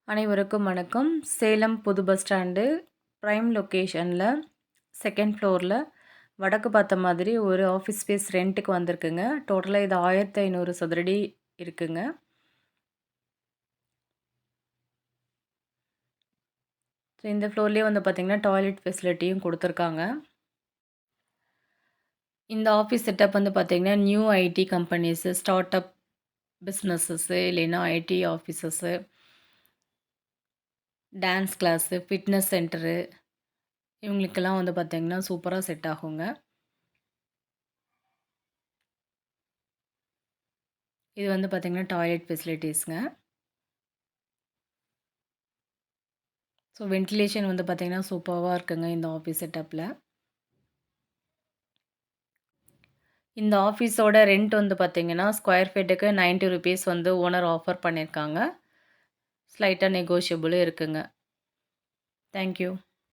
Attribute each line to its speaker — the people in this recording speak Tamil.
Speaker 1: அனைவருக்கும் வணக்கம். சேலம் புது பஸ் ஸ்டாண்டு ப்ரைம் லொக்கேஷனில் செகண்ட் ஃப்ளோரில் வடக்கு பார்த்த மாதிரி ஒரு ஆஃபீஸ் ஸ்பேஸ் ரெண்ட்டுக்கு வந்திருக்குங்க. டோட்டலாக இது 1500 சதுரடி இருக்குங்க. ஸோ இந்த ஃப்ளோர்லேயே வந்து பார்த்திங்கன்னா டாய்லெட் ஃபெசிலிட்டியும் கொடுத்துருக்காங்க. இந்த ஆஃபீஸ் செட்டப் வந்து பார்த்திங்கன்னா new IT companies, start up businesses, இல்லைன்னா IT offices, dance class, fitness centre இவங்களுக்கெல்லாம் வந்து பார்த்திங்கன்னா சூப்பராக செட் ஆகுங்க. இது வந்து பார்த்திங்கன்னா டாய்லெட் ஃபெசிலிட்டிஸ்ங்க. ஸோ வென்டிலேஷன் வந்து பார்த்திங்கன்னா சூப்பராக இருக்குங்க இந்த ஆஃபீஸ் செட்டப்பில். இந்த ஆஃபீஸோட ரெண்ட் வந்து பார்த்திங்கன்னா ஸ்கொயர் ஃபீட்டுக்கு 90 ருபீஸ் வந்து ஓனர் ஆஃபர் பண்ணியிருக்காங்க. ஸ்லைட்டாக நெகோஷியபிளும் இருக்குங்க. தேங்க்யூ.